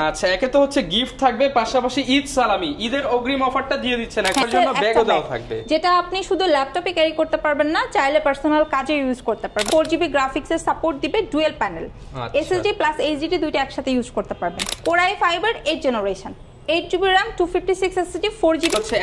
আচ্ছা, একে তো হচ্ছে গিফট থাকবে, পাশাপাশি ঈদ সালামি, ঈদের অগ্রিম অফারটা দিয়ে দিচ্ছেন, এর জন্য ব্যাগও দাও থাকবে, যেটা আপনি শুধু ল্যাপটপে ক্যারি করতে পারবেন না, চাইলে পার্সোনাল কাজে ইউজ করতে পারবেন। 4GB গ্রাফিক্সের সাপোর্ট দিবে, dual panel, SSD plus HDD দুইটা একসাথে ইউজ করতে পারবেন। Core i5 এর 8 generation, 8GB RAM, 256 SSD, 4GB। হচ্ছে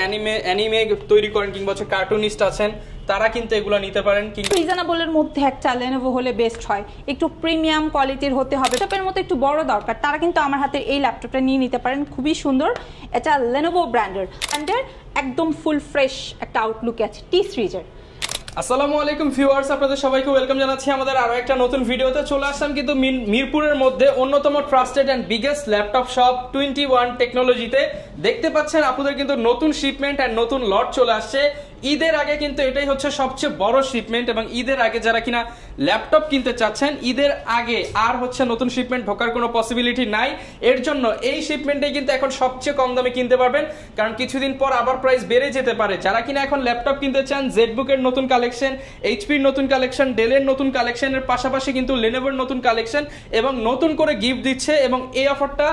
অ্যানিমে তৈরি করেন কিংবা হচ্ছে কার্টুনিস্ট আছেন, তারা কিন্তু এগুলো নিতে পারেন। কিন্তু রিজনেবলের মধ্যে একটা Lenovo হলে বেস্ট হয়, একটু প্রিমিয়াম কোয়ালিটির হতে হবে, ল্যাপটপের মতো একটু বড় দরকার, তারা কিন্তু আমার হাতের এই ল্যাপটপটা নিয়ে নিতে পারেন। খুবই সুন্দর, এটা Lenovo ব্র্যান্ডের একদম ফুল ফ্রেশ একটা আউটলুক আছে টি সিরিজের। আসসালামু আলাইকুম ভিউয়ার্স, আপনাদের সবাইকে ওয়েলকাম জানাচ্ছি আমাদের আরো একটা নতুন ভিডিওতে। চলে আসলাম কিন্তু মিরপুরের মধ্যে অন্যতম trusted and biggest laptop shop 21 টেকনোলজিতে। দেখতে পাচ্ছেন আপনাদের কিন্তু নতুন শিপমেন্ট এন্ড নতুন লট চলে আসছে। ঈদের আগে কিন্তু এটাই হচ্ছে সবচেয়ে বড় শিপমেন্ট, এবং ঈদের আগে যারা কিনা ল্যাপটপ কিনতে চাচ্ছেন, ঈদের আগে আর হচ্ছে নতুন শিপমেন্ট ঢোকার কোনো পসিবিলিটি নাই। এর জন্য এই শিপমেন্টে কিন্তু এখন সবচেয়ে কম দামে কিনতে পারবেন, কারণ কিছুদিন পর আবার প্রাইস বেড়ে যেতে পারে। যারা কিনা এখন ল্যাপটপ কিনতে চান, জেটবুকের নতুন কালেকশন, এইচপির নতুন কালেকশন, ডেলের নতুন কালেকশনের পাশাপাশি কিন্তু লেনোভোর নতুন কালেকশন এবং নতুন করে গিফট দিচ্ছে, এবং এই অফারটা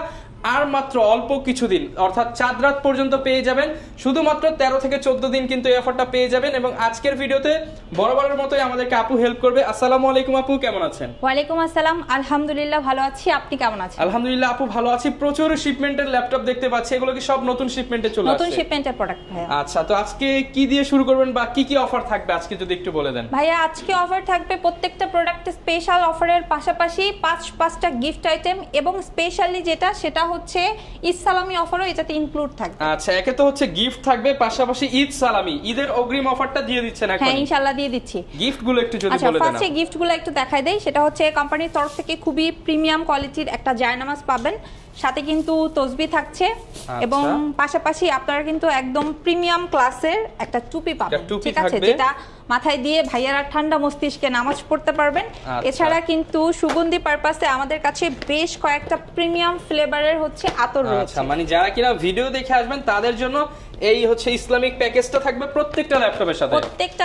আর মাত্র অল্প কিছুদিন, অর্থাৎ চাঁদ রাত পর্যন্ত পেয়ে যাবেন। শুধুমাত্র 13 থেকে 14 দিন কিন্তু এই অফারটা পেয়ে যাবেন। এবং আজকের ভিডিওতে বরাবরের মতোই আমাদেরকে আপু হেল্প করবে। আসসালামু আলাইকুম আপু, কেমন আছেন? ওয়ালাইকুম আসসালাম, আলহামদুলিল্লাহ ভালো আছি, আপনি কেমন আছেন? আলহামদুলিল্লাহ আপু ভালো আছি। প্রচুর শিপমেন্টের ল্যাপটপ দেখতে পাচ্ছি, এগুলো কি সব নতুন শিপমেন্টে চলে আসছে? নতুন শিপমেন্টের প্রোডাক্ট ভাইয়া। আচ্ছা, তো আজকে কি দিয়ে শুরু করবেন বা কি কি অফার থাকবে আজকে যদি একটু বলে দেন? ভাইয়া আজকে অফার থাকবে প্রত্যেকটা প্রোডাক্টে স্পেশাল অফারের পাশাপাশি 5টা গিফট আইটেম, এবং স্পেশালি সেটা হচ্ছে ঈদ সালামি অফারও এটাতে ইনক্লুড থাকবে। আচ্ছা, একে তো হচ্ছে গিফট থাকবে, পাশাপাশি ঈদ সালামি, ঈদের অগ্রিম অফারটা দিয়ে দিচ্ছেন এখন? হ্যাঁ ইনশাআল্লাহ দিয়ে দিচ্ছি। গিফটগুলো একটু যদি বলে দেন। আচ্ছা, ফার্স্টে গিফটগুলো একটু দেখাই দেই। সেটা হচ্ছে কোম্পানির তরফ থেকে খুবই প্রিমিয়াম কোয়ালিটির একটা জায়নামাজ পাবেন, সাথে কিন্তু তসবিহ থাকছে, এবং পাশাপাশি আপনারা কিন্তু একদম প্রিমিয়াম ক্লাসের একটা টুপি পাবেন, ঠিক আছে, যেটা মাথায় দিয়ে ভাইয়ারা ঠান্ডা মস্তিষ্কে নামাজ পড়তে পারবেন। এছাড়া কিন্তু সুগন্ধি পারপাসে আমাদের কাছে বেশ কয়েকটা প্রিমিয়াম ফ্লেভারের হচ্ছে আতর রয়েছে। আচ্ছা, মানে যারা কিনা ভিডিও দেখে আসবেন তাদের জন্য এই হচ্ছে ইসলামিক প্যাকেজটা থাকবে প্রত্যেকটা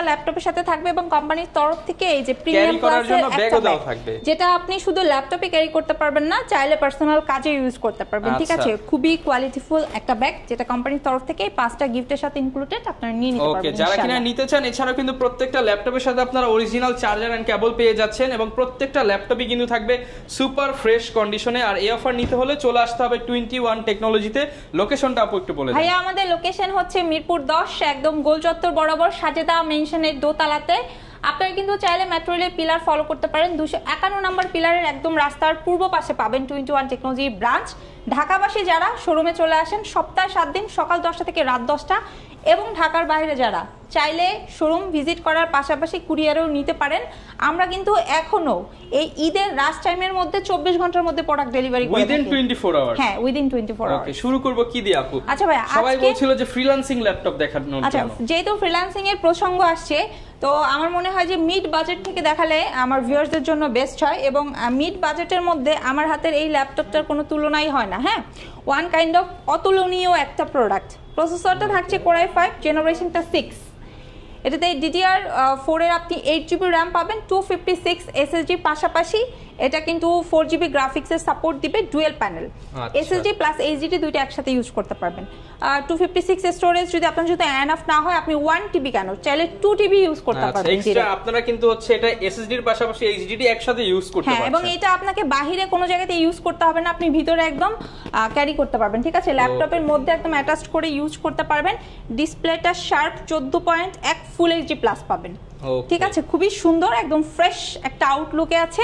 ল্যাপটপের সাথে থাকবে, এবং কোম্পানির তরফ থেকে এই যে প্রিমিয়াম ক্লাসের একটা ব্যাগ থাকবে, যেটা আপনি শুধু ল্যাপটপে ক্যারি করতে পারবেন না, চাইলে পার্সোনাল কাজে ইউজ করতে পারবেন, ঠিক আছে। খুবই কোয়ালিটিফুল একটা ব্যাগ, যেটা কোম্পানির তরফ থেকে 5টা গিফটের সাথে ইনক্লুডেড, আপনারা নিয়ে নিতে পারবেন। ওকে, যারা কিনা নিতে চান, এছাড়া কিন্তু প্রত্যেকটা ল্যাপটপের সাথে আপনারা অরিজিনাল চার্জার এন্ড কেবল পেয়ে যাচ্ছেন, এবং প্রত্যেকটা ল্যাপটপই কিন্তু থাকবে সুপার ফ্রেশ কন্ডিশনে। আর এই অফার নিতে হলে চলে আসতে হবে 21 টেকনোলজিতে। লোকেশনটা আপু একটু বলে দেন। ভাইয়া আমাদের লোকেশন হচ্ছে মিরপুর 10, একদম গোল চত্বর বরাবর সাজেদা মেনশনের দোতলাতে। আপনারা কিন্তু চাইলে মেট্রো রেলের পিলার ফলো করতে পারেন। 251 নম্বর পিলারের একদম রাস্তার পূর্ব পাশে পাবেন 21 টেকনোলজি ব্রাঞ্চ। ঢাকাবাসী যারা শোরুমে চলে আসেন সপ্তাহে 7 দিন সকাল 10টা থেকে রাত 10টা, এবং ঢাকার বাইরে যারা চাইলে শোরুম ভিজিট করার পাশাপাশি কুরিয়ারেও নিতে পারেন। আমরা কিন্তু এখনো এই ঈদের রাশ টাইমের মধ্যে 24 ঘন্টার মধ্যে প্রোডাক্ট ডেলিভারি করি, উইদিন 24 আওয়ার্স। হ্যাঁ, উইদিন 24 আওয়ার্স। ওকে, শুরু করব কি দিয়ে আপু? আচ্ছা ভাই, সবাই বলছিল যে ফ্রিল্যান্সিং ল্যাপটপ দেখানোর জন্য। আচ্ছা, যেহেতু ফ্রিল্যান্সিং এর প্রসঙ্গ আসছে, তো আমার মনে হয় যে মিড বাজেট থেকে দেখালে আমার ভিউয়ারদের জন্য বেস্ট হয়, এবং মিড বাজেটের মধ্যে আমার হাতের এই ল্যাপটপটার কোনো তুলনাই হয় না। হ্যাঁ, ওয়ান কাইন্ড অফ অতুলনীয় একটা প্রোডাক্ট। প্রসেসরটা থাকছে Core i5 জেনারেশনটা 6, এটাতে DDR4 এর আপনি 8GB RAM পাবেন, 256 SSD, পাশাপাশি এটা কিন্তু 4GB গ্রাফিক্সের সাপোর্ট দিবে, dual panel, SSD plus HDD দুইটা একসাথে ইউজ করতে পারবেন। 256 স্টোরেজ যদি আপনার যদি এনাফ না হয়, আপনি 1TB কেন, চাইলে 2TB ইউজ করতে পারবেন। এক্সট্রা আপনারা কিন্তু হচ্ছে এটা SSD এর পাশাপাশি HDD একসাথে ইউজ করতে পারবেন। হ্যাঁ, এবং এটা আপনাকে বাহিরে কোনো জায়গাতে ইউজ করতে হবে না, আপনি ভিতরে একদম ক্যারি করতে পারবেন, ঠিক আছে। ল্যাপটপের মধ্যে একদম অ্যাটাচড করে ইউজ করতে পারবেন। ডিসপ্লেটা শার্প 14.1 ফুল এইচডি প্লাস পাবেন, ঠিক আছে। খুবই সুন্দর, একদম ফ্রেশ একটা আউটলুকে আছে।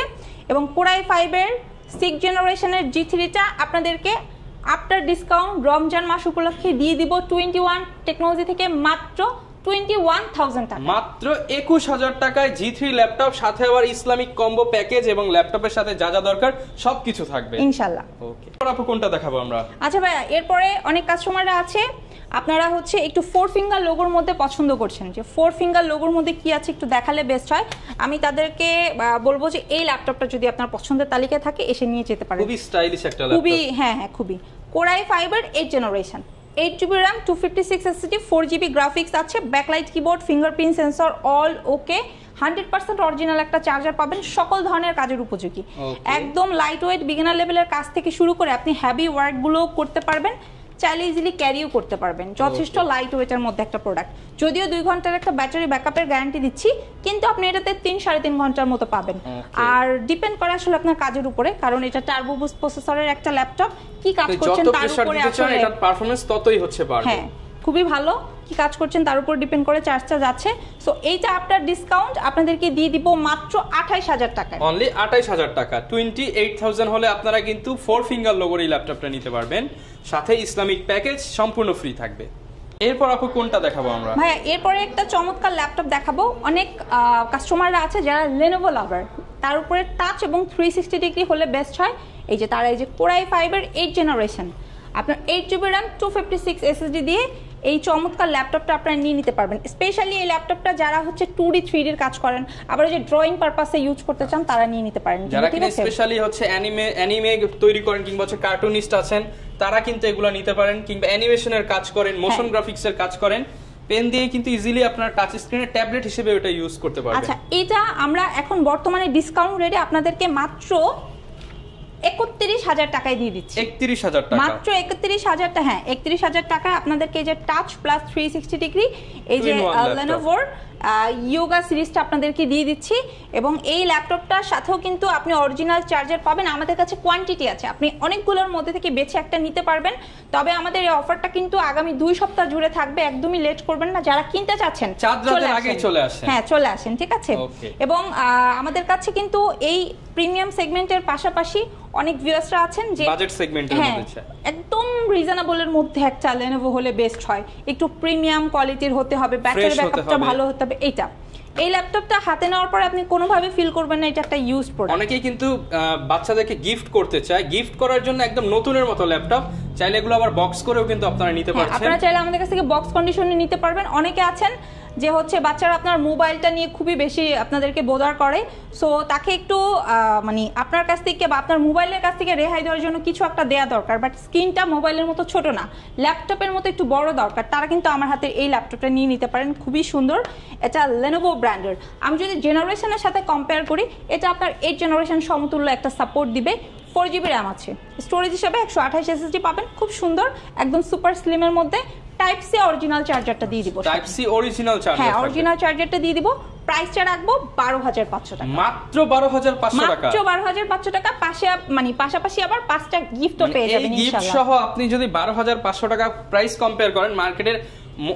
এবং Core i5 এর 6 জেনারেশনের G3টা আপনাদেরকে আফটার ডিসকাউন্ট রমজান মাস উপলক্ষে দিয়ে দিব 21 টেকনোলজি থেকে মাত্র 21,000 টাকা, মাত্র 21,000 টাকায় G3 ল্যাপটপ, সাথে আবার ইসলামিক কম্বো প্যাকেজ, এবং ল্যাপটপের সাথে যা যা দরকার সবকিছু থাকবে ইনশাআল্লাহ। ওকে, আপু কোনটা দেখাবো আমরা? আচ্ছা ভাইয়া, এরপরে অনেক কাস্টমাররা আছে আপনারা হচ্ছে একটু 4 ফিঙ্গার লোগোর মধ্যে পছন্দ করছেন, যে 4 ফিঙ্গার লোগোর মধ্যে কি আছে একটু দেখালে বেস্ট হয়। আমি তাদেরকে বলবো যে এই ল্যাপটপটা যদি আপনার পছন্দের তালিকায় থাকে এসে নিয়ে যেতে পারেন। খুবই স্টাইলিশ একটা ল্যাপটপ, খুবই, হ্যাঁ খুবই। Core i5 এর 8 generation, 8GB RAM, 256 SSD, 4GB graphics আছে, backlight keyboard, fingerprint sensor all okay, 100% original একটা চার্জার পাবেন, সকল ধরনের কাজের উপযোগী। একদম লাইট ওয়েট বিগিনার লেভেলের কাজ থেকে শুরু করে আপনি হ্যাভি ওয়ার্কগুলো করতে পারবেন, চাইলে ইজিলি ক্যারিও করতে পারবেন। যথেষ্ট লাইট ওয়েটের মধ্যে একটা প্রোডাক্ট, যদিও 2 ঘন্টার একটা ব্যাটারি ব্যাকআপের গ্যারান্টি দিচ্ছি, কিন্তু আপনি এটাতে 3-3.5 ঘন্টার মতো পাবেন। আর ডিপেন্ড করে আসলে আপনার কাজের উপরে, কারণ এটা টার্বো বুস্ট প্রসেসরের একটা ল্যাপটপ, কি কাজ করছেন তার উপরে আসলে এটার পারফরম্যান্স ততই হচ্ছে পারবে। হ্যাঁ, খুবই ভালো, কি কাজ করছেন তার উপর ডিপেন্ড করে চার্জটা যাচ্ছে। সো এইটা আপনার ডিসকাউন্ট আপনাদেরকে দিয়ে দিব মাত্র 28,000 টাকায়। অনলি 28,000 টাকা। 28,000 হলে আপনারা কিন্তু 4 ফিঙ্গার লোগোর এই ল্যাপটপটা নিতে পারবেন, সাথে ইসলামিক প্যাকেজ সম্পূর্ণ ফ্রি থাকবে। এরপর আপু কোনটা দেখাবো আমরা? ভাইয়া এরপরে একটা চমৎকার ল্যাপটপ দেখাবো। অনেক কাস্টমাররা আছে যারা Lenovo লাভার, তার উপরে টাচ এবং 360 ডিগ্রি হলে বেস্ট হয়। এই যে তারা এই যে Core i5 এর 8th জেনারেশন, আপনার 8GB RAM 256 SSD দিয়ে এই চমৎকার ল্যাপটপটা আপনারা নিয়ে নিতে পারবেন। স্পেশালি এই ল্যাপটপটা যারা হচ্ছে 2D 3D এর কাজ করেন, আবার যে ড্রয়িং পারপাসে ইউজ করতে চান, তারা নিয়ে নিতে পারেন। যারা কিনা স্পেশালি হচ্ছে অ্যানিমে তৈরি করেন কিংবা হচ্ছে কার্টুনিস্ট আছেন, তারা কিন্তু এগুলো নিতে পারেন, কিংবা অ্যানিমেশনের কাজ করেন, মোশন গ্রাফিক্সের কাজ করেন, পেন দিয়ে কিন্তু ইজিলি আপনার টাচ স্ক্রিনে ট্যাবলেট হিসেবে এটা ইউজ করতে পারবেন। আচ্ছা, এটা আমরা এখন বর্তমানে ডিসকাউন্ট রেটে আপনাদেরকে মাত্র 31,000 টাকায় দিয়ে দিচ্ছি। 31,000 টাকা মাত্র 31,000 টাকা। হ্যাঁ, 31,000 টাকা আপনাদেরকে এই যে টাচ প্লাস 360 ডিগ্রি এই যে Lenovo ইয়োগা সিরিজটা আপনাদেরকে দিয়ে দিচ্ছি। এবং এই ল্যাপটপটার সাথেও কিন্তু আপনি অরিজিনাল চার্জার পাবেন। আমাদের কাছে কোয়ান্টিটি আছে, আপনি অনেকগুলোর মধ্যে থেকে বেছে একটা নিতে পারবেন। তবে আমাদের এই অফারটা কিন্তু আগামী 2 সপ্তাহ জুড়ে থাকবে, একদমই লেট করবেন না। যারা কিনতে চাচ্ছেন চলে আসেন। হ্যাঁ, চলে আসেন, ঠিক আছে। এবং আমাদের কাছে কিন্তু এই প্রিমিয়াম সেগমেন্টের পাশাপাশি অনেক ভিউয়ার্সরা আছেন যে বাজেট সেগমেন্টের মধ্যে একদম রিজনেবলের মধ্যে একটা Lenovo হলে বেস্ট হয়, একটু প্রিমিয়াম কোয়ালিটির হতে হবে, ব্যাটারি ব্যাকআপটা ভালো হতে হবে। এই ল্যাপটপটা হাতে নেওয়ার পর আপনি কোনোভাবে ফিল করবেন না এটা একটা ইউজড প্রোডাক্ট। অনেকেই কিন্তু বাচ্চাদেরকে গিফট করতে চায়, গিফট করার জন্য একদম নতুনের মতো ল্যাপটপ, চাইলে এগুলো আবার বক্স করেও কিন্তু আপনারা নিতে পারছেন। আপনারা চাইলে আমাদের কাছ থেকে বক্স কন্ডিশনে নিতে পারবেন। অনেকে আছেন যে হচ্ছে বাচ্চারা আপনার মোবাইলটা নিয়ে খুবই বেশি আপনাদেরকে বোদার করে, সো তাকে একটু মানে আপনার কাছ থেকে বা আপনার মোবাইলের কাছ থেকে রেহাই দেওয়ার জন্য কিছু একটা দেয়া দরকার, বাট স্ক্রিনটা মোবাইলের মতো ছোট না, ল্যাপটপের মতো একটু বড় দরকার, তারা কিন্তু আমার হাতের এই ল্যাপটপটা নিয়ে নিতে পারেন। খুবই সুন্দর, এটা Lenovo ব্র্যান্ডের। আমি যদি জেনারেশনের সাথে কম্পেয়ার করি, এটা আপনার 8th জেনারেশন সমতুল্য একটা সাপোর্ট দিবে। 4GB RAM আছে, স্টোরেজ হিসেবে 128 SSD পাবেন, খুব সুন্দর, একদম সুপার স্লিমের মধ্যে। টাইপ সি অরিজিনাল চার্জারটা দিয়ে দিব। টাইপ সি অরিজিনাল চার্জার, হ্যাঁ, অরিজিনাল চার্জারটা দিয়ে দিব। প্রাইসটা রাখবো 12,500 টাকা, মাত্র 12,500 টাকা, মাত্র 12,500 টাকা। পাশাপাশি আবার 5টা গিফটও পেয়ে যাবেন ইনশাআল্লাহ। গিফট সহ আপনি যদি 12,500 টাকা প্রাইস কম্পেয়ার করেন, মার্কেটের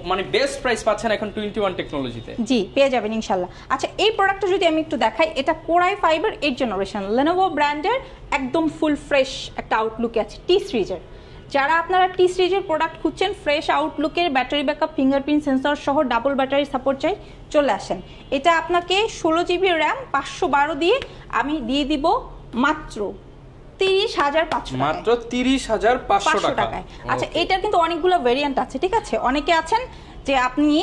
মানে বেস্ট প্রাইস পাচ্ছেন এখন 21 টেকনোলজিতে। জি, পেয়ে যাবেন ইনশাআল্লাহ। আচ্ছা, এই প্রোডাক্টটা যদি আমি একটু দেখাই, এটা Core i5 এর 8th জেনারেশন Lenovo ব্র্যান্ডের, একদম ফুল ফ্রেশ একটা আউটলুকে আছে T সিরিজের। যারা আপনারা T সিরিজের প্রোডাক্ট খুঁজছেন, ফ্রেশ আউটলুকের, ব্যাটারি ব্যাকআপ, ফিঙ্গারপ্রিন্ট সেন্সর সহ ডাবল ব্যাটারি সাপোর্ট চাই, চলে আসেন। এটা আপনাকে 16GB RAM 512 দিয়ে আমি দিয়ে দিব মাত্র 30,500 মাত্র 30,500 টাকায়। আচ্ছা, এটার কিন্তু অনেকগুলো ভেরিয়েন্ট আছে, ঠিক আছে। অনেকে আছেন যে আপনি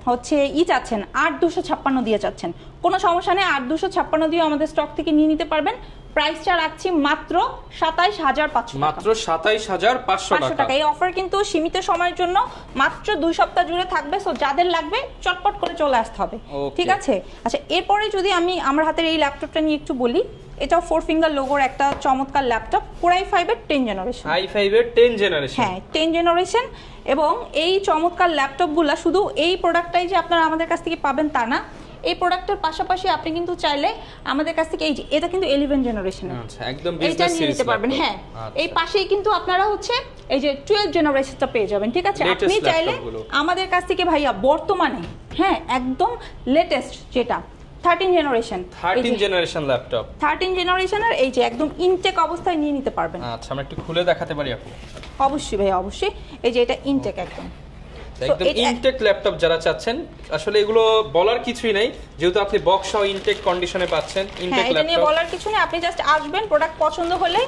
হচ্ছে চাচ্ছেন 8256 দিয়ে চাচ্ছেন, কোনো সমস্যা নেই, 8256 দিয়ে আমাদের স্টক থেকে নিয়ে নিতে পারবেন। প্রাইসটা রাখছি মাত্র 27,500 মাত্র 27,500 টাকা। এই অফার কিন্তু সীমিত সময়ের জন্য, মাত্র 2 সপ্তাহ জুড়ে থাকবে। সো যাদের লাগবে চটপট করে চলে আসতে হবে, ঠিক আছে। আচ্ছা, এরপরে যদি আমি আমার হাতের এই ল্যাপটপটা নিয়ে একটু বলি, এটা 4 ফিঙ্গার লোগোর একটা চমৎকার ল্যাপটপ, Core i5 এর 10th জেনারেশন। i5 এর 10th জেনারেশন, হ্যাঁ 10th জেনারেশন। এবং এই চমৎকার ল্যাপটপগুলা শুধু এই প্রোডাক্টটাই যে আপনারা আমাদের কাছ থেকে পাবেন তা না, এই প্রোডাক্টের পাশাপাশি আপনি কিন্তু চাইলে আমাদের কাছ থেকে এই যে এটা কিন্তু 11th জেনারেশনের, আচ্ছা একদম বিজনেস সিরিজ নিতে পারবেন। হ্যাঁ, এই পাশেই কিন্তু আপনারা হচ্ছে এই যে 12th জেনারেশনটা পেয়ে যাবেন, ঠিক আছে। আপনি চাইলে আমাদের কাছ থেকে ভাইয়া বর্তমানে হ্যাঁ একদম লেটেস্ট যেটা 13th জেনারেশন ল্যাপটপ, 13th জেনারেশনের এই যে একদম ইনটেক অবস্থায় নিয়ে নিতে পারবেন। আচ্ছা, আমরা একটু খুলে দেখাতে পারি আপু? অবশ্যই ভাই, অবশ্যই। এই যে এটা ইনটেক, একদম ইনটেক ল্যাপটপ যারা চাচ্ছেন, আসলে এগুলো বলার কিছুই নাই, যেহেতু আপনি বক্স সহ ইনটেক কন্ডিশনে পাচ্ছেন। ইনটেক ল্যাপটপ নিয়ে বলার কিছু নেই, আপনি জাস্ট আসবেন, প্রোডাক্ট পছন্দ হলে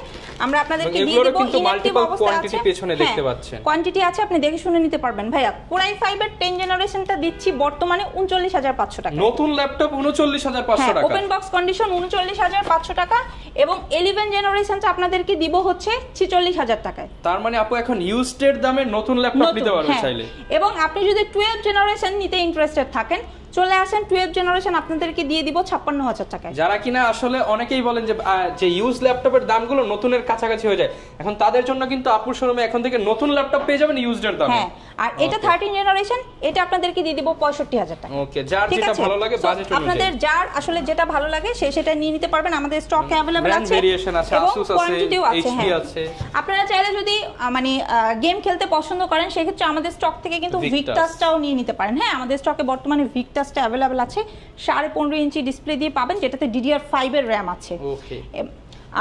আমরা আপনাদেরকে দিয়ে দেব। কিন্তু মাল্টিপল কোয়ান্টিটি পেছনে দেখতে পাচ্ছেন, কোয়ান্টিটি আছে, আপনি দেখে শুনে নিতে পারবেন। ভাইয়া Core i5 এর 10th জেনারেশনটা দিচ্ছি বর্তমানে 39,500 টাকা, নতুন ল্যাপটপ 39,500 টাকা, ওপেন বক্স কন্ডিশন 39,500 টাকা। এবং 11th জেনারেশনটা আপনাদেরকে দিব হচ্ছে 46,000 টাকায়। তার মানে আপু এখন ইউজড এর দামে নতুন ল্যাপটপ নিতে পারবেন চাইলে। এবং আপনি যদি 12th জেনারেশন নিতে ইন্টারেস্টেড থাকেন, চলে আসেন 12 জেনারেশন আপনাদেরকে দিয়ে দিব 56,000 টাকায়। যারা কিনা আসলে অনেকেই বলেন যে ইউজ ল্যাপটপের দামগুলো নতুনের কাছাকাছি হয়ে যায়, এখন তাদের জন্য কিন্তু আপুর শোরুমে এখন থেকে নতুন ল্যাপটপ পেয়ে যাবেন ইউজড এর দামে। হ্যাঁ, আর এটা 13 জেনারেশন, এটা আপনাদেরকে দিয়ে দিব 65,000 টাকা। ওকে, যার যেটা ভালো লাগে বাজেট অনুযায়ী, আপনাদের যার আসলে যেটা ভালো লাগে সেটা নিয়ে নিতে পারবেন। আমাদের স্টক अवेलेबल আছে, ভেরিয়েশন আছে, Asus আছে, HP আছে। আপনারা চাইলে যদি মানে গেম খেলতে পছন্দ করেন সেক্ষেত্রে আমাদের স্টক থেকে কিন্তু ভিক্টাসটাও নিয়ে নিতে পারেন। হ্যাঁ, আমাদের স্টকে বর্তমানে ভিক্টাসটা अवेलेबल আছে, 15.5 ইঞ্চি ডিসপ্লে দিয়ে পাবেন, যেটাতে DDR5 এর র‍্যাম আছে। ওকে,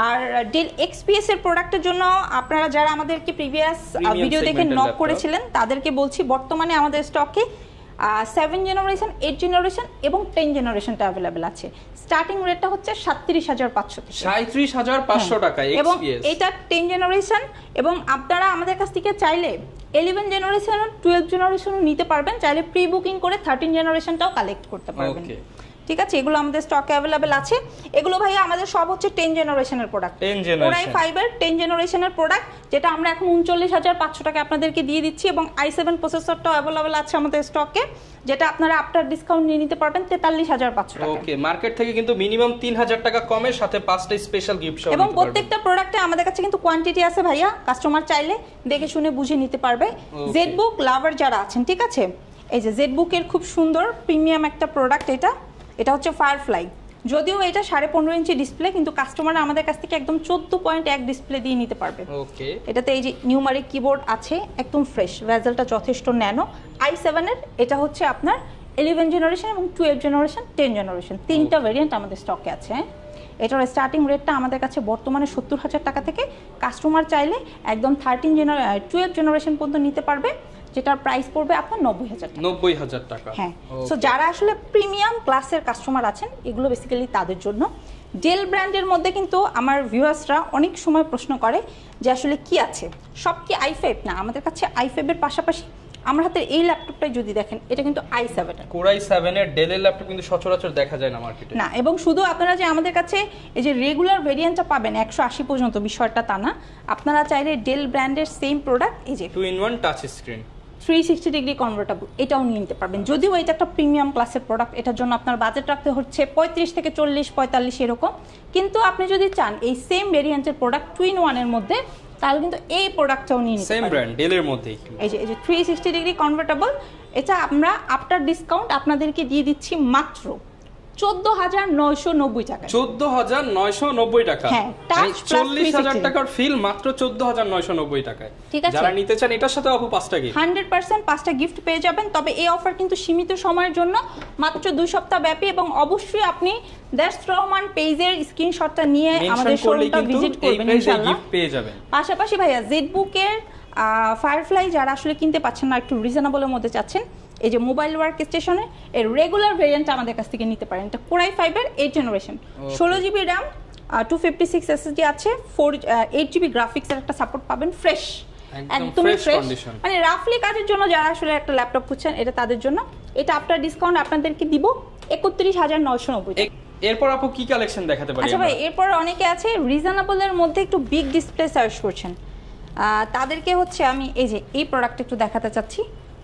আর ডেল XPS এর প্রোডাক্টের জন্য আপনারা যারা আমাদেরকে প্রিভিয়াস ভিডিও দেখে নক করেছিলেন তাদেরকে বলছি, বর্তমানে আমাদের স্টকে 7 জেনারেশন, 8 জেনারেশন এবং 10 জেনারেশনটা अवेलेबल আছে। স্টার্টিং রেটটা হচ্ছে 37,500 টাকা, 37,500 টাকা XPS, এবং এটা 10 জেনারেশন। এবং আপনারা আমাদের কাছ থেকে চাইলে 11 জেনারেশন, 12 জেনারেশনও নিতে পারবেন, চাইলে প্রি বুকিং করে 13 জেনারেশনটাও কালেক্ট করতে পারবেন। ঠিক আছে, এগুলো আমাদের স্টকে अवेलेबल আছে। এগুলো ভাইয়া আমাদের সব হচ্ছে 10 জেনারেশনের প্রোডাক্ট, Core i5 এর 10 জেনারেশনের প্রোডাক্ট, যেটা আমরা এখন 39,500 টাকা আপনাদেরকে দিয়ে দিচ্ছি। এবং i7 প্রসেসরটাও अवेलेबल আছে আমাদের স্টকে, যেটা আপনারা আফটার ডিসকাউন্ট নিয়ে নিতে পারবেন 43,500 টাকা। ওকে, মার্কেট থেকে কিন্তু মিনিমাম 3,000 টাকা কমে, সাথে 5টা স্পেশাল গিফট সহ। এবং প্রত্যেকটা প্রোডাক্টে আমাদের কাছে কিন্তু কোয়ান্টিটি আছে ভাইয়া, কাস্টমার চাইলে দেখে শুনে বুঝে নিতে পারবে। জেডবুক লাভার যারা আছেন, ঠিক আছে, এই যে জেডবুকের খুব সুন্দর প্রিমিয়াম একটা প্রোডাক্ট, এটা হচ্ছে ফায়ারফ্লাই। যদিও এটা 15.5 ইঞ্চি ডিসপ্লে, কিন্তু কাস্টমার আমাদের কাছ থেকে একদম 14.1 ডিসপ্লে দিয়ে নিতে পারবে। ওকে, এটাতে এই যে নিউমারিক কিবোর্ড আছে, একদম ফ্রেশ, ভেজেলটা যথেষ্ট ন্যানো। i7 এর এটা হচ্ছে আপনার 11 জেনারেশন এবং 12 জেনারেশন, 10 জেনারেশন, তিনটা ভেরিয়েন্ট আমাদের স্টকে আছে। এটার স্টার্টিং রেটটা আমাদের কাছে বর্তমানে 70,000 টাকা থেকে, কাস্টমার চাইলে একদম 12 জেনারেশন পর্যন্ত নিতে পারবে, যেটার প্রাইস পড়বে আপনার 90,000 টাকা। হ্যাঁ, সো যারা আসলে প্রিমিয়াম ক্লাসের কাস্টমার আছেন, এগুলো বেসিক্যালি তাদের জন্য। ডেল ব্র্যান্ডের মধ্যে কিন্তু আমার ভিউয়ার্সরা অনেক সময় প্রশ্ন করে যে আসলে কি আছে, সব কি i5 না? আমাদের কাছে i5 এর পাশাপাশি আমার হাতে এই ল্যাপটপটাই যদি দেখেন, এটা কিন্তু i7 এর, Core i7 এর ডেলের ল্যাপটপ কিন্তু সচরাচর দেখা যায় না মার্কেটে না। এবং শুধু আপনারা যে আমাদের কাছে এই যে রেগুলার ভেরিয়েন্টটা পাবেন 180 পর্যন্ত, বিষয়টা তা না। আপনারা চাইলে ডেল ব্র্যান্ডের সেম প্রোডাক্ট, এই যে 2-in-1 touch screen, 360 degree convertible, এটাও নিয়ে নিতে পারবেন। যদিও এটা একটা প্রিমিয়াম ক্লাসের প্রোডাক্ট, এটার জন্য আপনার বাজেট রাখতে হচ্ছে 35 থেকে 40-45 এরকম। কিন্তু আপনি যদি চান এই সেম ভেরিয়েন্টের প্রোডাক্ট 2-in-1 এর মধ্যে, তাহলে কিন্তু এই প্রোডাক্টটাও নিয়ে নিতে পারবেন, সেম ব্র্যান্ড ডেলের মধ্যেই। এই যে 360 ডিগ্রি কনভার্টেবল, এটা আমরা আফটার ডিসকাউন্ট আপনাদেরকে দিয়ে দিচ্ছি মাত্র 14,990 টাকা। 14,990 টাকা, হ্যাঁ, টাচ 40,000 টাকার ফিল মাত্র 14,990 টাকায়। ঠিক আছে, যারা নিতে চান এটার সাথে আপু 5টা গিফট, 100% 5টা গিফট পেয়ে যাবেন। তবে এই অফার কিন্তু সীমিত সময়ের জন্য, মাত্র 2 সপ্তাহ ব্যাপী। এবং অবশ্যই আপনি দ্যাটস রহমান পেজের স্ক্রিনশটটা নিয়ে আমাদের শোরুমটা ভিজিট করবেন, ইনশাআল্লাহ গিফট পেয়ে যাবেন। পাশাপাশি ভাইয়া জেডবুকের ফায়ারফ্লাই যারা আসলে কিনতে পাচ্ছেন না, একটু রিজনেবলের মধ্যে চাচ্ছেন, এই যে মোবাইল ওয়ার্ক স্টেশনে এর রেগুলার ভেরিয়েন্ট আমাদের কাছ থেকে নিতে পারেন। এটা Core i5 এর 8 জেনারেশন, 16 জিবি র্যাম, 256 SSD আছে, 8 জিবি গ্রাফিক্স এর একটা সাপোর্ট পাবেন, ফ্রেশ, একদম ফ্রেশ, মানে রাফলি কাজের জন্য যারা আসলে একটা ল্যাপটপ খুঁজছেন, এটা তাদের জন্য। এটা আফটার ডিসকাউন্ট আপনাদেরকে দিব 31,990 টাকা। এরপর আপু কি কালেকশন দেখাতে পারি? আচ্ছা ভাই, এরপর অনেকে আছে রিজনেবলের মধ্যে একটু বিগ ডিসপ্লে সার্চ করছেন, তাদেরকে হচ্ছে আমি এই যে এই প্রোডাক্ট একটু দেখাতে চাচ্ছি।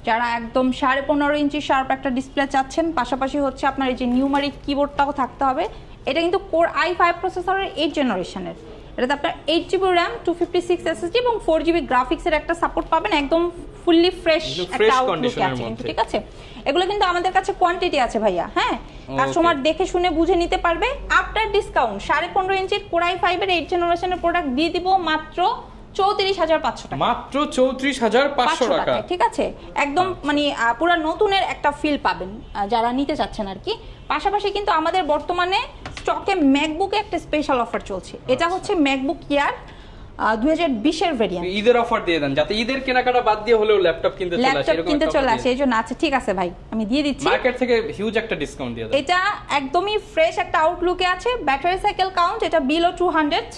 যারা একদম 15.5 ইঞ্চি শার্প একটা ডিসপ্লে চাচ্ছেন, পাশাপাশি হচ্ছে আপনার এই যে নিউমারিক কিবোর্ডটাও থাকতে হবে। এটা কিন্তু Core i5 প্রসেসরের 8 জেনারেশনের, এটাতে আপনার 8 জিবি র্যাম, 256 SSD এবং 4 জিবি গ্রাফিক্সের একটা সাপোর্ট পাবেন, একদম ফুললি ফ্রেশ একটা আউটলুক আছে কিন্তু। ঠিক আছে, এগুলো কিন্তু আমাদের কাছে কোয়ান্টিটি আছে ভাইয়া। হ্যাঁ, কাস্টমার দেখে শুনে বুঝে নিতে পারবে। আফটার ডিসকাউন্ট 15.5 ইঞ্চির Core i5 এর 8 জেনারেশনের প্রোডাক্ট দিয়ে দিব মাত্র 34,500 টাকা, মাত্র 34,500 টাকা। ঠিক আছে, একদম মানে পুরো নতুনের একটা ফিল পাবেন যারা নিতে চাচ্ছেন আর কি। পাশাপাশি কিন্তু আমাদের বর্তমানে স্টকে ম্যাকবুকে একটা স্পেশাল অফার চলছে। এটা হচ্ছে ম্যাকবুক এয়ার 2020 এর ভেরিয়েন্ট। ঈদের অফার দিয়ে দেন, যাতে ঈদের কেনাকাটা বাদ দিয়ে হলেও ল্যাপটপ কিনতে চলে আসে, এরকম কিনতে চলে আসে। এইজন্য আচ্ছা ঠিক আছে ভাই, আমি দিয়ে দিচ্ছি। মার্কেট থেকে হিউজ একটা ডিসকাউন্ট দিয়ে দেন। এটা একদমই ফ্রেশ একটা আউটলুকে আছে। ব্যাটারি সাইকেল কাউন্ট এটা বিলো 200,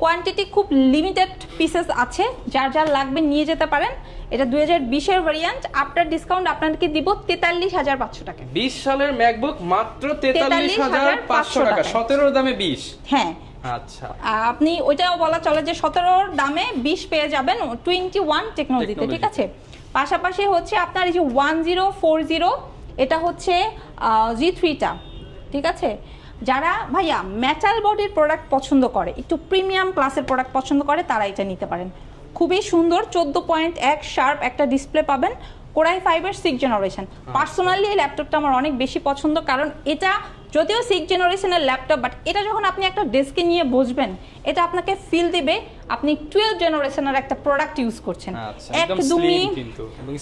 কোয়ান্টিটি খুব লিমিটেড পিসেস আছে, যার যার লাগবে নিয়ে যেতে পারেন। এটা 2020 এর ভেরিয়েন্ট, আফটার ডিসকাউন্ট আপনাদেরকে দিব 43,500 টাকা। 20 সালের ম্যাকবুক মাত্র 43,500 টাকা, 17 এর দামে 20। হ্যাঁ আচ্ছা, আপনি ওইটাও বলা চলে যে 17 এর দামে 20 পেয়ে যাবেন 21 টেকনোলজিতে। ঠিক আছে, পাশাপাশি হচ্ছে আপনার এই যে 1040 এটা হচ্ছে G3টা, ঠিক আছে। যারা ভাইয়া মেটাল বডির প্রোডাক্ট পছন্দ করে, একটু প্রিমিয়াম ক্লাসের প্রোডাক্ট পছন্দ করে, তারা এটা নিতে পারেন। খুবই সুন্দর 14.1 শার্প একটা ডিসপ্লে পাবেন, Core i5-এর 6th জেনারেশন। পার্সোনালি এই ল্যাপটপটা আমার অনেক বেশি পছন্দ, কারণ এটা যদিও 6th জেনারেশনের ল্যাপটপ, বাট এটা যখন আপনি একটা ডেস্কে নিয়ে বসবেন, এটা আপনাকে ফিল দিবে আপনি 12th জেনারেশনের একটা প্রোডাক্ট ইউজ করছেন। একদমই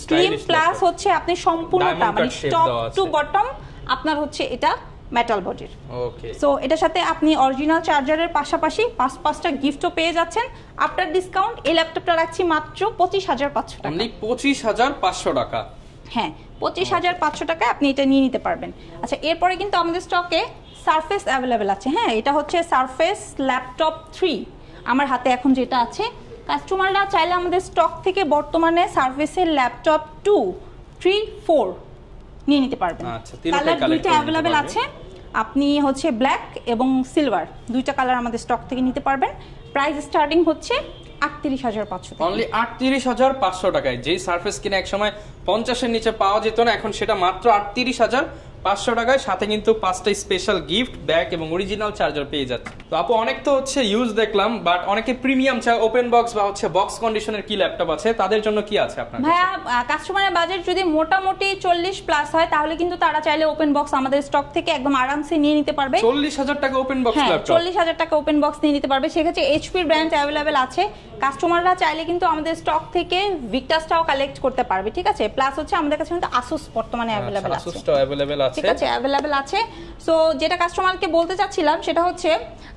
স্লিম, প্লাস হচ্ছে আপনি সম্পূর্ণটা মানে টপ টু বটম আপনার হচ্ছে এটা মেটাল বডির। ওকে, সো এটার সাথে আপনি অরিজিনাল চার্জারের পাশাপাশি 5টা গিফটও পেয়ে যাচ্ছেন। আফটার ডিসকাউন্ট এই ল্যাপটপটা রাখছি মাত্র 25,500 টাকা। অনলি 25,500 টাকা। হ্যাঁ, 25,500 টাকায় আপনি এটা নিয়ে নিতে পারবেন। আচ্ছা, এরপরে কিন্তু আমাদের স্টকে সারফেস অ্যাভেলেবেল আছে। হ্যাঁ, এটা হচ্ছে সারফেস ল্যাপটপ 3 আমার হাতে এখন যেটা আছে। কাস্টমাররা চাইলে আমাদের স্টক থেকে বর্তমানে সারফেসের ল্যাপটপ 2, 3, 4 নিয়ে নিতে পারবেন। কালার দুইটা অ্যাভেলেবেল আছে, আপনি হচ্ছে ব্ল্যাক এবং সিলভার দুইটা কালার আমাদের স্টক থেকে নিতে পারবেন। প্রাইস স্টার্টিং হচ্ছে 38,500 টাকা। অনলি 38,500 টাকায়। যেই সারফেস কিনে একসময় 50-এর নিচে পাওয়া যেত না, এখন সেটা মাত্র 38,500 টাকায়, সাথে কিন্তু 5টা স্পেশাল গিফট, ব্যাগ এবং অরিজিনাল চার্জার পেয়ে যাচ্ছে। তো আপু অনেক তো হচ্ছে ইউজ দেখলাম, বাট অনেকে প্রিমিয়াম চায়, ওপেন বক্স বা হচ্ছে বক্স কন্ডিশনের কি ল্যাপটপ আছে, তাদের জন্য কি আছে আপনার কাছে? ভাইয়া, কাস্টমারের বাজেট যদি মোটামুটি 40 প্লাস হয়, তাহলে কিন্তু তারা চাইলে ওপেন বক্স আমাদের স্টক থেকে একদম আরামসে নিয়ে নিতে পারবে। 40,000 টাকা ওপেন বক্স ল্যাপটপ? 40,000 টাকা ওপেন বক্স নিয়ে নিতে পারবে। সেক্ষেত্রে এইচপির ব্র্যান্ড অ্যাভেলেবেল আছে। কাস্টমাররা চাইলে কিন্তু আমাদের স্টক থেকে ভিক্টাসটাও কালেক্ট করতে পারবে, ঠিক আছে। প্লাস হচ্ছে আমাদের কাছে কিন্তু আসুস বর্তমানে অ্যাভেলেবেল আছে। আসুসটাও অ্যাভেলেবেল আছে, ঠিক আছে, অ্যাভেলেবেল আছে। সো যেটা কাস্টমারকে বলতে চাচ্ছিলাম সেটা হচ্ছে,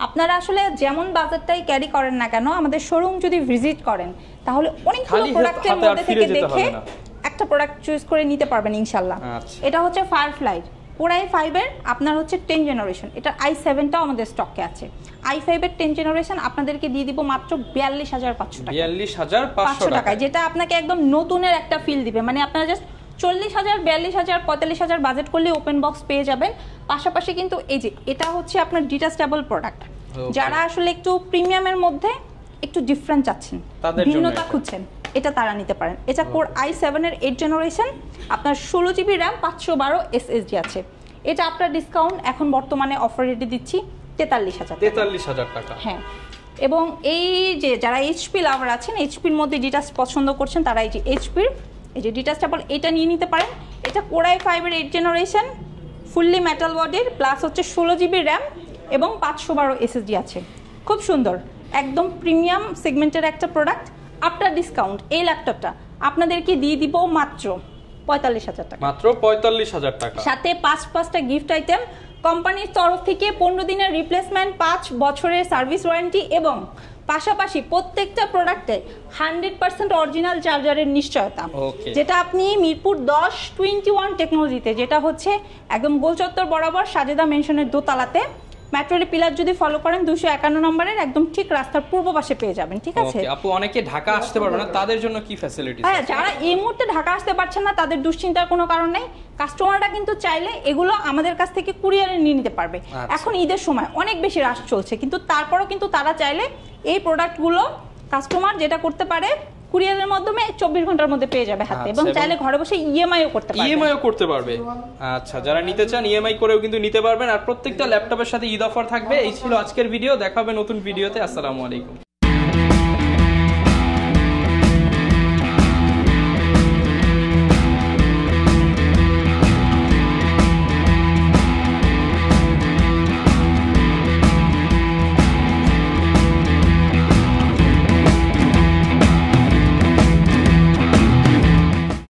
আপনারা আসলে যেমন বাজেটটাই ক্যারি করেন না কেন, আমাদের শোরুম যদি ভিজিট করেন, তাহলে অনেকগুলো প্রোডাক্টের মধ্যে থেকে দেখে একটা প্রোডাক্ট চুজ করে নিতে পারবেন ইনশাআল্লাহ। এটা হচ্ছে ফায়ারফ্লাই Core i5-এর আপনার হচ্ছে 10th জেনারেশন। এটা i7টাও আমাদের স্টকে আছে। i5-এর 10th জেনারেশন আপনাদেরকে দিয়ে দিব মাত্র 42,500 টাকা। 42,500 টাকায়, যেটা আপনাকে একদম নতুনের একটা ফিল দিবে। মানে আপনারা জাস্ট 40,000, 42,000, 45,000 বাজেট করলে ওপেন বক্স পেয়ে যাবেন। পাশাপাশি কিন্তু এই যে এটা হচ্ছে আপনার ডিটাচেবল প্রোডাক্ট। যারা আসলে একটু প্রিমিয়ামের মধ্যে একটু ডিফারেন্ট চাচ্ছেন, ভিন্নতা খুঁজছেন, এটা তারা নিতে পারেন। এটা Core i7-এর 8th জেনারেশন, আপনার 16GB RAM, 512 SSD আছে। এটা আপনার ডিসকাউন্ট এখন বর্তমানে অফার রেটে দিচ্ছি 43,000 টাকা। হ্যাঁ, এবং এই যে যারা এইচপি লাভার আছেন, এইচপির মধ্যে ডিটাচ পছন্দ করছেন, তারা এই যে এইচপির এই যে ডিটাচেবল এটা নিয়ে নিতে পারেন। এটা Core i5-এর 8th generation, fully metal বডির, প্লাস হচ্ছে 16GB RAM এবং 512 SSD আছে। খুব সুন্দর, একদম প্রিমিয়াম সেগমেন্টের একটা প্রোডাক্ট। আফটার ডিসকাউন্ট এই ল্যাপটপটা আপনাদেরকে দিয়ে দিব মাত্র 45,000 টাকা। মাত্র 45,000 টাকা, সাথে 5টা গিফট আইটেম, কোম্পানির তরফ থেকে 15 দিনের রিপ্লেসমেন্ট, 5 বছরের সার্ভিস ওয়ারেন্টি, এবং পাশাপাশি প্রত্যেকটা প্রোডাক্টে 100% অরিজিনাল চার্জারের নিশ্চয়তা। যেটা আপনি মিরপুর 1021 টেকনোলজিতে, যেটা হচ্ছে একদম গোলচত্বর বরাবর সাজেদা মেনশনের দোতলাতে, মেট্রোর পিলার যদি ফলো করেন 251 নম্বরের একদম ঠিক রাস্তার পূর্ব পাশে পেয়ে যাবেন, ঠিক আছে। ওকে আপু, অনেকে ঢাকা আসতে পারবে না, তাদের জন্য কি ফ্যাসিলিটিস? হ্যাঁ, যারা এই মুহূর্তে ঢাকা আসতে পারছেন না, তাদের দুশ্চিন্তার কোনো কারণ নেই। কাস্টমাররা কিন্তু চাইলে এগুলো আমাদের কাছ থেকে কুরিয়ারে নিয়ে নিতে পারবে। এখন ঈদের সময় অনেক বেশি রাশ চলছে, কিন্তু তারপরও কিন্তু তারা চাইলে এই প্রোডাক্টগুলো কাস্টমার যেটা করতে পারে, কুরিয়ারের মাধ্যমে 24 ঘন্টার মধ্যে পেয়ে যাবে হাতে, এবং চাইলে ঘরে বসে ইএমআইও করতে পারবে। আচ্ছা, যারা নিতে চান ইএমআই করেও কিন্তু নিতে পারবেন। আর প্রত্যেকটা ল্যাপটপের সাথে ঈদ অফার থাকবে। এই ছিল আজকের ভিডিও, দেখা হবে নতুন ভিডিওতে। আসসালামু আলাইকুম।